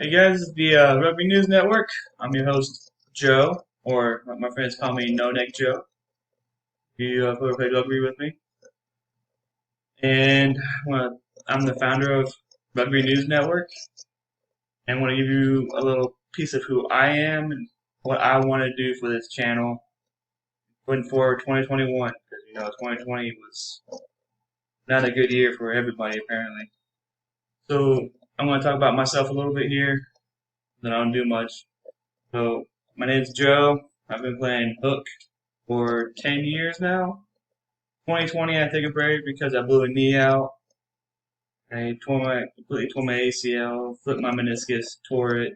Hey guys, it's the Rugby News Network. I'm your host, Joe, or what my friends call me No Neck Joe. You ever played rugby with me? And I'm the founder of Rugby News Network, and want to give you a little piece of who I am and what I want to do for this channel going forward 2021. Because 2020 was not a good year for everybody apparently. So I'm going to talk about myself a little bit here. Then I don't do much. So my name's Joe. I've been playing hook for 10 years now. 2020, I took a break because I blew a knee out. I completely tore my ACL, flipped my meniscus, tore it.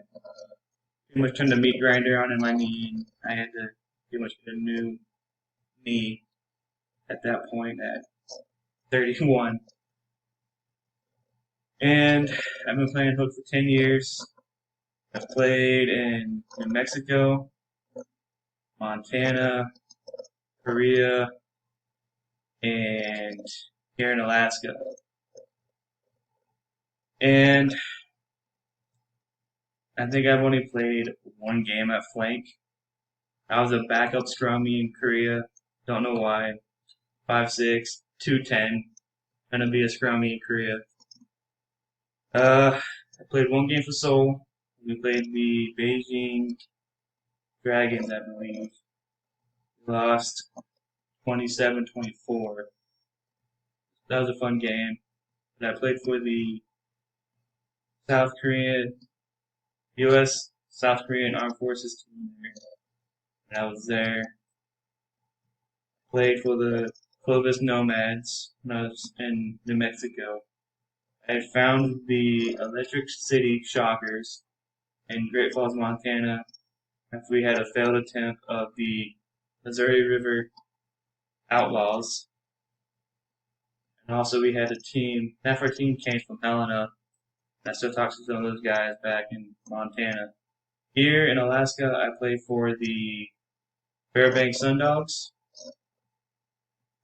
Pretty much turned the meat grinder on in my knee, and I had to pretty much get a new knee at that point at 31. And I've been playing hook for 10 years. I've played in New Mexico, Montana, Korea, and here in Alaska. And I think I've only played one game at flank. I was a backup scrummy in Korea. Don't know why. 5'6", 210. Gonna be a scrummy in Korea. I played one game for Seoul. We played the Beijing Dragons, I believe. We lost 27-24. That was a fun game. But I played for the South Korean, U.S. South Korean Armed Forces team there. And I was there. Played for the Clovis Nomads when I was in New Mexico. I had found the Electric City Shockers in Great Falls, Montana, after we had a failed attempt of the Missouri River Outlaws. And also we had a team, half our team came from Helena. I still talk to some of those guys back in Montana. Here in Alaska, I played for the Fairbanks Sundogs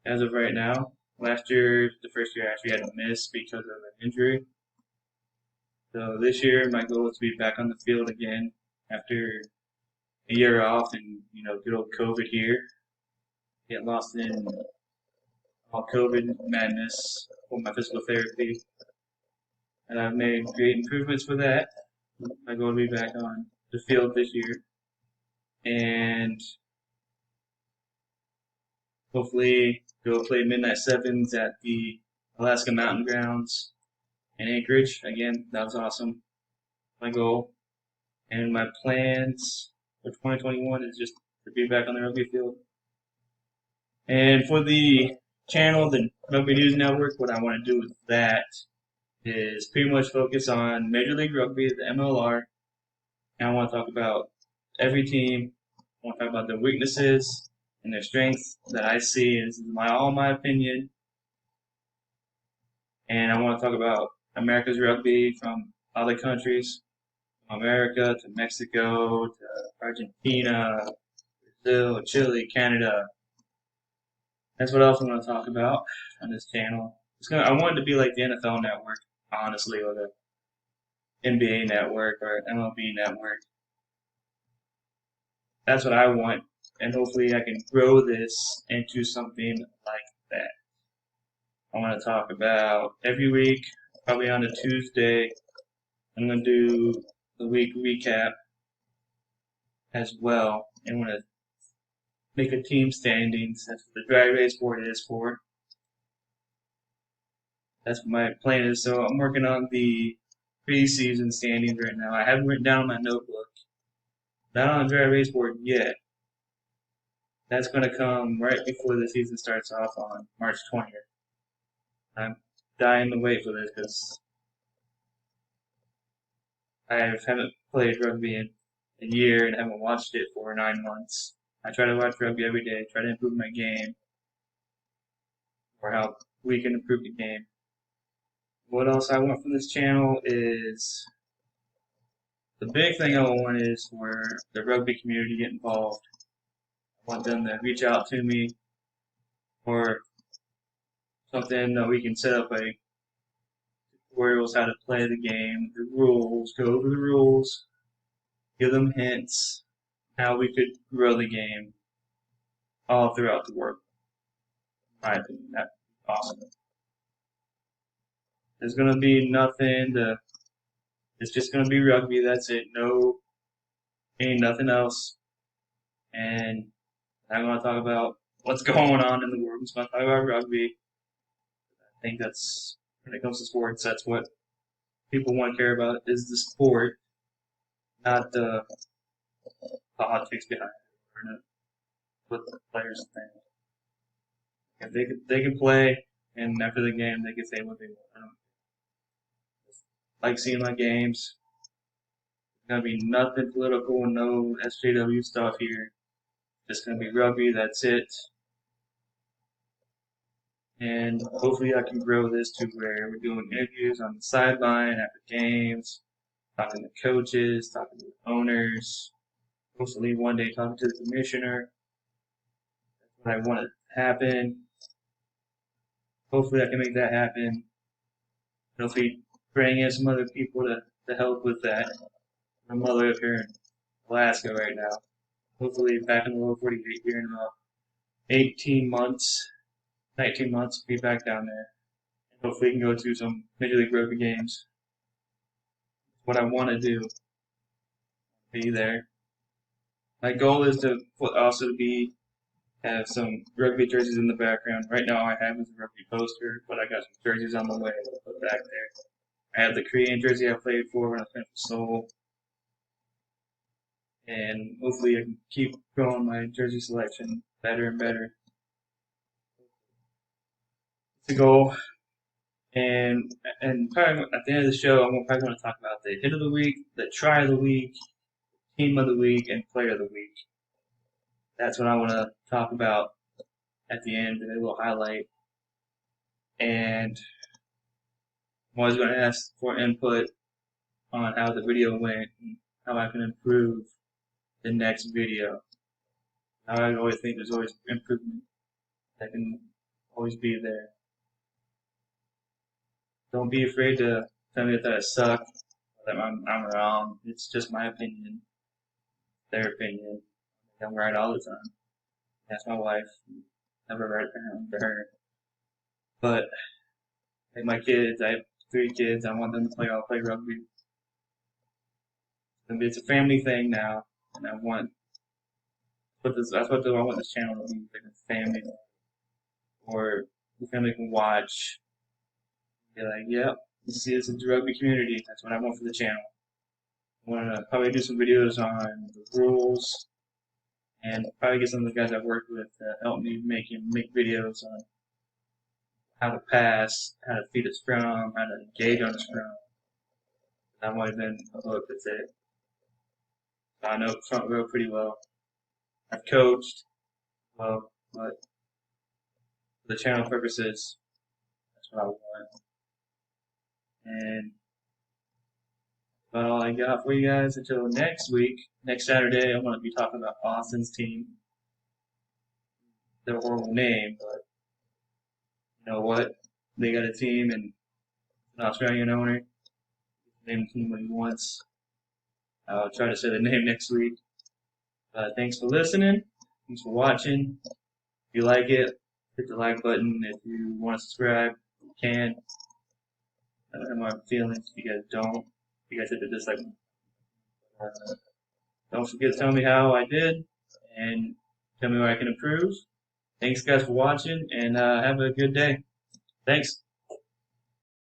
as of right now. Last year, the first year, I actually had to miss because of an injury. So this year, my goal is to be back on the field again after a year off and, good old COVID here. Get lost in all COVID madness for my physical therapy. And I've made great improvements for that. My goal to be back on the field this year. And hopefully go play Midnight Sevens at the Alaska Mountain Grounds in Anchorage. Again, that was awesome. My goal. And my plans for 2021 is just to be back on the rugby field. And for the channel, the Rugby News Network, what I want to do with that is pretty much focus on Major League Rugby, the MLR, and I want to talk about every team. I want to talk about their weaknesses and their strengths that I see. This is all my opinion. And I want to talk about America's rugby from other countries, from America to Mexico to Argentina, Brazil, Chile, Canada. That's what else I want to talk about on this channel. I want it to be like the NFL network, honestly, or the NBA network or MLB network. That's what I want, and hopefully I can grow this into something like that. I want to talk about every week, probably on a Tuesday. I'm going to do the week recap as well, and want to make a team standings. That's what the dry erase board is for. That's what my plan is. So I'm working on the preseason standings right now. I haven't written down on my notebook. Not on the dry erase board yet. That's going to come right before the season starts off on March 20th. I'm dying to wait for this because I haven't played rugby in a year and haven't watched it for 9 months. I try to watch rugby every day, try to improve my game, or how we can improve the game. What else I want from this channel is, the big thing I want is for the rugby community to get involved. I want them to reach out to me, or something that we can set up tutorials how to play the game, the rules, go over the rules, give them hints, how we could grow the game all throughout the world. In my opinion, that'd be awesome. There's gonna be nothing to. It's just gonna be rugby. That's it. No, ain't nothing else. And I'm gonna talk about what's going on in the world. I'm just gonna talk about rugby. I think that's when it comes to sports. That's what people want to care about is the sport, not the politics behind it, or what the players think. If they can play, and after the game they can say what they want. I don't like seeing my games. There's gonna be nothing political, no SJW stuff here. Just gonna be rugby. That's it. And hopefully I can grow this to where we're doing interviews on the sideline after games, talking to coaches, talking to owners, hopefully one day talking to the commissioner. That's what I want to happen. Hopefully I can make that happen. Hopefully bring in some other people to help with that. I'm all the way up here in Alaska right now. Hopefully back in the lower 48 here in about 18 months, 19 months, be back down there. And hopefully we can go to some Major League Rugby games. What I want to do, be there. My goal is to also have some rugby jerseys in the background. Right now I have is a rugby poster, but I got some jerseys on the way to put back there. I have the Korean jersey I played for when I played for Seoul. And hopefully I can keep growing my jersey selection better and better. It's a goal. And probably at the end of the show, I'm probably going to talk about the hit of the week, the try of the week, team of the week, and player of the week. That's what I want to talk about at the end, a little highlight. And I'm always going to ask for input on how the video went and how I can improve the next video. I always think there's always improvement that can always be there. Don't be afraid to tell me that I suck, that I'm wrong. It's just my opinion, their opinion. I'm right all the time. That's my wife. Never right down to her. But like my kids, I have 3 kids. I want them to play rugby. It's a family thing now, and I want. That's what I want this channel to be, like a family, or the family can watch. Be like, yep, you see, it's a rugby community. That's what I want for the channel. I want to probably do some videos on the rules, and probably get some of the guys I've worked with to help me make videos on how to pass, how to feed a scrum, how to engage on a scrum. I've only been a hook, that's it. So I know front row pretty well. I've coached well, but for the channel purposes, that's what I want. And that's about all I got for you guys until next week. Next Saturday, I'm going to be talking about Austin's team. Their horrible name, but you know what? They got a team and an Australian owner. Name the team what he wants. I'll try to say the name next week. Thanks for listening. Thanks for watching. If you like it, hit the like button. If you want to subscribe, you can. I don't have my feelings if you guys don't. If you guys hit the dislike button. Don't forget to tell me how I did and tell me where I can improve. Thanks guys for watching and have a good day. Thanks.